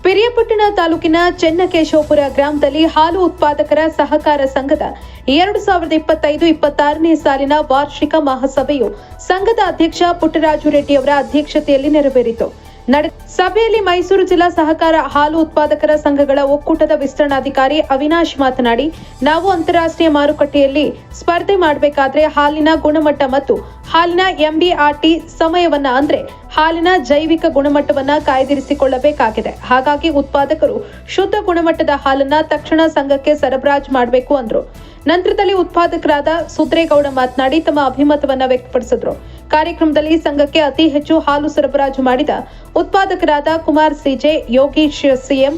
ಪಿರಿಯಾಪಟ್ಟಣ ತಾಲೂಕಿನ ಚೆನ್ನಕೇಶವಪುರ ಗ್ರಾಮದಲ್ಲಿ ಹಾಲು ಉತ್ಪಾದಕರ ಸಹಕಾರ ಸಂಘದ 2025-26ನೇ ಸಾಲಿನ ವಾರ್ಷಿಕ ಮಹಾಸಭೆಯು ಸಂಘದ ಅಧ್ಯಕ್ಷ ಪುಟ್ಟರಾಜು ರೆಡ್ಡಿ ಅವರ ಅಧ್ಯಕ್ಷತೆಯಲ್ಲಿ ನೆರವೇರಿತು. ಸಭೆಯಲ್ಲಿ ಮೈಸೂರು ಜಿಲ್ಲಾ ಸಹಕಾರ ಹಾಲು ಉತ್ಪಾದಕರ ಸಂಘಗಳ ಒಕ್ಕೂಟದ ವಿಸ್ತರಣಾಧಿಕಾರಿ ಅವಿನಾಶ್ ಮಾತನಾಡಿ, ನಾವು ಅಂತಾರಾಷ್ಟ್ರೀಯ ಮಾರುಕಟ್ಟೆಯಲ್ಲಿ ಸ್ಪರ್ಧೆ ಮಾಡಬೇಕಾದ್ರೆ ಹಾಲಿನ ಗುಣಮಟ್ಟ ಮತ್ತು ಹಾಲಿನ ಎಂಬಿಆರ್ಟಿ ಸಮಯವನ್ನ ಅಂದ್ರೆ ಹಾಲಿನ ಜೈವಿಕ ಗುಣಮಟ್ಟವನ್ನ ಕಾಯ್ದಿರಿಸಿಕೊಳ್ಳಬೇಕಾಗಿದೆ. ಹಾಗಾಗಿ ಉತ್ಪಾದಕರು ಶುದ್ಧ ಗುಣಮಟ್ಟದ ಹಾಲನ್ನ ತಕ್ಷಣ ಸಂಘಕ್ಕೆ ಸರಬರಾಜು ಮಾಡಬೇಕು ಅಂದ್ರು. ನಂತರದಲ್ಲಿ ಉತ್ಪಾದಕರಾದ ಸುದ್ರೇಗೌಡ ಮಾತನಾಡಿ ತಮ್ಮ ಅಭಿಮತವನ್ನ ವ್ಯಕ್ತಪಡಿಸಿದ್ರು. ಕಾರ್ಯಕ್ರಮದಲ್ಲಿ ಸಂಘಕ್ಕೆ ಅತಿ ಹೆಚ್ಚು ಹಾಲು ಸರಬರಾಜು ಮಾಡಿದ ಉತ್ಪಾದಕರಾದ Kumar CJ, Yogish CM,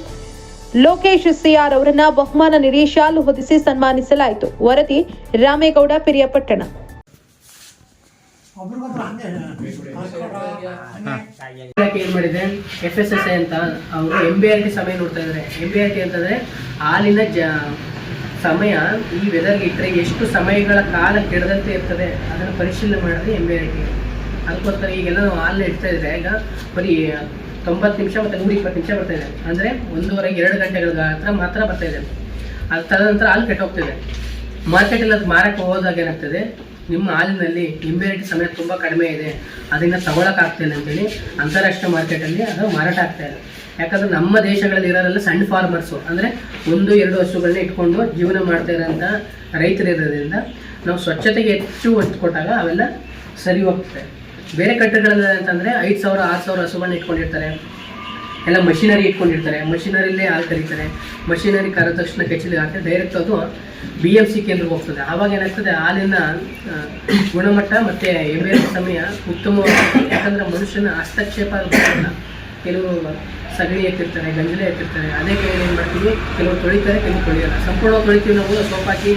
Lokesh CR ಅವರನ್ನ ಬಹುಮಾನ ನೀಡಿ ಶಾಲು ಹೊದಿಸಿ ಸನ್ಮಾನಿಸಲಾಯಿತು. ವರದಿ ರಾಮೇಗೌಡ, ಪಿರಿಯಾಪಟ್ಟಣ. ಏನ್ ಮಾಡಿದೆ FSSAI ಅಂತ ಅವರು MBRT ಸಮಯ ನೋಡ್ತಾ ಇದ್ದಾರೆ. MBRT ಅಂತಂದ್ರೆ ಹಾಲಿನ ಸಮಯ ಈ ವೆದರ್ಗೆ ಇಟ್ಟರೆ ಎಷ್ಟು ಸಮಯಗಳ ಕಾಲ ಕೆಡದಂತೆ ಇರ್ತದೆ ಅದನ್ನು ಪರಿಶೀಲನೆ ಮಾಡಿದ್ರೆ MBRT. ಅದಕ್ಕೋಸ್ಕರ ಈಗೆಲ್ಲ ನಾವು ಹಾಲನ್ನ ಇಡ್ತಾ ಇದ್ರೆ ಈಗ ಬರೀ 90 ನಿಮಿಷ ಮತ್ತು 120 ನಿಮಿಷ ಬರ್ತಾ ಇದೆ, ಅಂದರೆ 1.5-2 ಗಂಟೆಗಳ ಹತ್ರ ಮಾತ್ರ ಬರ್ತಾ ಇದೆ. ಅದು ತದನಂತರ ಹಾಲು ಕೆಟ್ಟೋಗ್ತಿದೆ. ಮಾರ್ಕೆಟಲ್ಲಿ ಅದು ಮಾರಕ್ಕೆ ಹೋದಾಗ ಏನಾಗ್ತದೆ, ನಿಮ್ಮ ಹಾಲಿನಲ್ಲಿ MBRT ಸಮಯ ತುಂಬ ಕಡಿಮೆ ಇದೆ, ಅದನ್ನು ತಗೊಳಕ್ಕಾಗ್ತಿಲ್ಲ ಅಂತೇಳಿ ಅಂತಾರಾಷ್ಟ್ರೀಯ ಮಾರ್ಕೆಟಲ್ಲಿ ಅದು ಮಾರಾಟ ಆಗ್ತಾ ಇದೆ. ಯಾಕಂದರೆ ನಮ್ಮ ದೇಶಗಳಲ್ಲಿ ಇರೋರೆಲ್ಲ ಸಣ್ಣ ಫಾರ್ಮರ್ಸು, ಅಂದರೆ 1-2 ಹಸುಗಳನ್ನ ಇಟ್ಕೊಂಡು ಜೀವನ ಮಾಡ್ತಾ ಇರೋಂಥ ರೈತರು ಇರೋದ್ರಿಂದ ನಾವು ಸ್ವಚ್ಛತೆಗೆ ಹೆಚ್ಚು ಒತ್ತು ಕೊಟ್ಟಾಗ ಅವೆಲ್ಲ ಸರಿ ಹೋಗ್ತದೆ. ಬೇರೆ ಕಂಟ್ರಿಗಳಲ್ಲಿ ಅಂತಂದರೆ 5,000-6,000 ಹಸುಗಳನ್ನ ಇಟ್ಕೊಂಡಿರ್ತಾರೆ, ಎಲ್ಲ ಮಷಿನರಿ ಇಟ್ಕೊಂಡಿರ್ತಾರೆ, ಮಷಿನರಿಲ್ಲೇ ಹಾಲು ಕರೀತಾರೆ. ಮಷಿನರಿ ಕರೆದ ತಕ್ಷಣ ಕೆಚ್ಚಲಿಗೆ ಹಾಕಿ ಡೈರೆಕ್ಟ್ ಅದು BMC ಕೇಂದ್ರಕ್ಕೆ ಹೋಗ್ತದೆ. ಆವಾಗ ಏನಾಗ್ತದೆ, ಹಾಲಿನ ಗುಣಮಟ್ಟ ಮತ್ತು MBRT ಸಮಯ ಉತ್ತಮವಾಗ್ತದೆ. ಯಾಕಂದರೆ ಮನುಷ್ಯನ ಹಸ್ತಕ್ಷೇಪ ಬರೋಲ್ಲ. ಕೆಲವರು ಸಗಣಿ ಎತ್ತಿರ್ತಾರೆ, ಗಂಜಲೆ ಎತ್ತಿರ್ತಾರೆ, ಅದೇ ಕೈಯಲ್ಲಿ ಏನು ಮಾಡ್ತೀವಿ, ಕೆಲವರು ತೊಳಿತಾರೆ, ಕೆಲವರು ತೊಳಿಯಲ್ಲ. ಸಂಪೂರ್ಣವಾಗಿ ತೊಳಿತೀವಿ ನಾವು, ಸೋಪ್ ಹಾಕಿ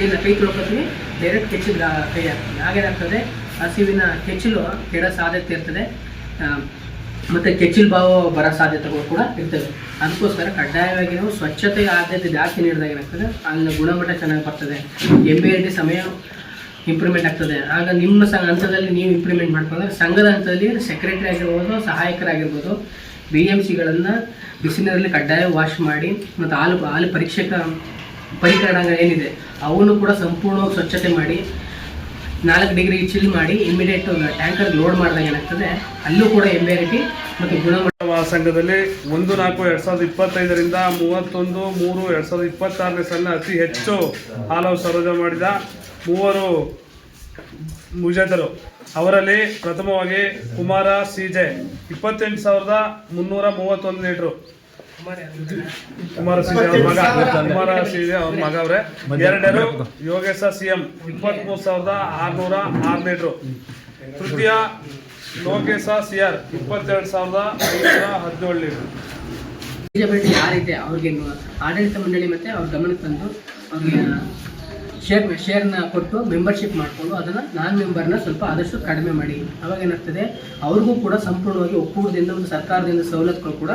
ಇಲ್ಲ ಕೈ ತೊಳ್ಕೊತೀವಿ, ಡೈರೆಕ್ಟ್ ಕೆಚ್ಚಲು ಕೈ ಹಾಕ್ತೀವಿ. ಹಾಗೇನಾಗ್ತದೆ, ಹಸಿವಿನ ಕೆಚ್ಚಲು ಕೆಡೋ ಸಾಧ್ಯತೆ ಇರ್ತದೆ ಮತ್ತು ಕೆಚ್ಚಲು ಬಾವು ಬರೋ ಸಾಧ್ಯತೆಗಳು ಕೂಡ ಇರ್ತದೆ. ಅದಕ್ಕೋಸ್ಕರ ಕಡ್ಡಾಯವಾಗಿ ನಾವು ಸ್ವಚ್ಛತೆಗೆ ಆದ್ಯತೆ ಜಾಸ್ತಿ ನೀಡಿದಾಗ ಏನಾಗ್ತದೆ, ಅಲ್ಲಿನ ಗುಣಮಟ್ಟ ಚೆನ್ನಾಗಿ ಬರ್ತದೆ, MBRT ಸಮಯ ಇಂಪ್ರೂವ್ಮೆಂಟ್ ಆಗ್ತದೆ. ಆಗ ನಿಮ್ಮ ಹಂತದಲ್ಲಿ ನೀವು ಇಂಪ್ರೂವ್ಮೆಂಟ್ ಮಾಡ್ಕೊಂಡ್ರೆ ಸಂಘದ ಹಂತದಲ್ಲಿ ಸೆಕ್ರೆಟರಿ ಆಗಿರ್ಬೋದು, ಸಹಾಯಕರಾಗಿರ್ಬೋದು, BMCಗಳನ್ನು ಬಿಸಿನೀರಲ್ಲಿ ಕಡ್ಡಾಯ ವಾಶ್ ಮಾಡಿ ಮತ್ತು ಹಾಲು ಪರಿಕರಣಗಳು ಏನಿದೆ ಅವನ್ನು ಕೂಡ ಸಂಪೂರ್ಣವಾಗಿ ಸ್ವಚ್ಛತೆ ಮಾಡಿ 4 ಡಿಗ್ರಿ ಚಿಲ್ ಮಾಡಿ ಇಮಿಡಿಯೇಟ್ ಟ್ಯಾಂಕರ್ ಲೋಡ್ ಮಾಡಿದಾಗ ಏನಾಗ್ತದೆ, ಅಲ್ಲೂ ಕೂಡ MBRT ಮತ್ತು ಗುಣಮಟ್ಟ ಸಂಘದಲ್ಲಿ 1/4/2025ರಿಂದ 31/3/2026ನೇ ಸಾಲಿನ ಅತಿ ಹೆಚ್ಚು ಹಾಲು ಸರಬರಾಜು ಮಾಡಿದ 3 ಮುಜಾದರು. ಅವರಲ್ಲಿ ಪ್ರಥಮವಾಗಿ Kumara CJ 28,331 litre. Kumara CJ ಅವ್ರ ಮಗ ಅವರೇ. ಎರಡನೇರು ಯೋಗೇಶ CM 23,606 ಲೀಟ್ರು. ತೃತೀಯ ಲೋಕೇಶ CR 22,517 ಲೀಟ್ರು. ಯಾರಿದೆ ಅವ್ರಿಗೆ ಆಡಳಿತ ಮಂಡಳಿ ಮತ್ತು ಅವ್ರ ಗಮನಕ್ಕೆ ತಂದು ಅವ್ರಿಗೆ ಶೇರ್ನ ಕೊಟ್ಟು ಮೆಂಬರ್ಶಿಪ್ ಮಾಡಿಕೊಂಡು ಅದನ್ನು ನಾನ್ ಮೆಂಬರ್ನ ಸ್ವಲ್ಪ ಆದಷ್ಟು ಕಡಿಮೆ ಮಾಡಿ. ಅವಾಗ ಏನಾಗ್ತದೆ, ಅವ್ರಿಗೂ ಕೂಡ ಸಂಪೂರ್ಣವಾಗಿ ಒಕ್ಕೂಟದಿಂದ ಒಂದು ಸರ್ಕಾರದಿಂದ ಸವಲತ್ತುಗಳು ಕೂಡ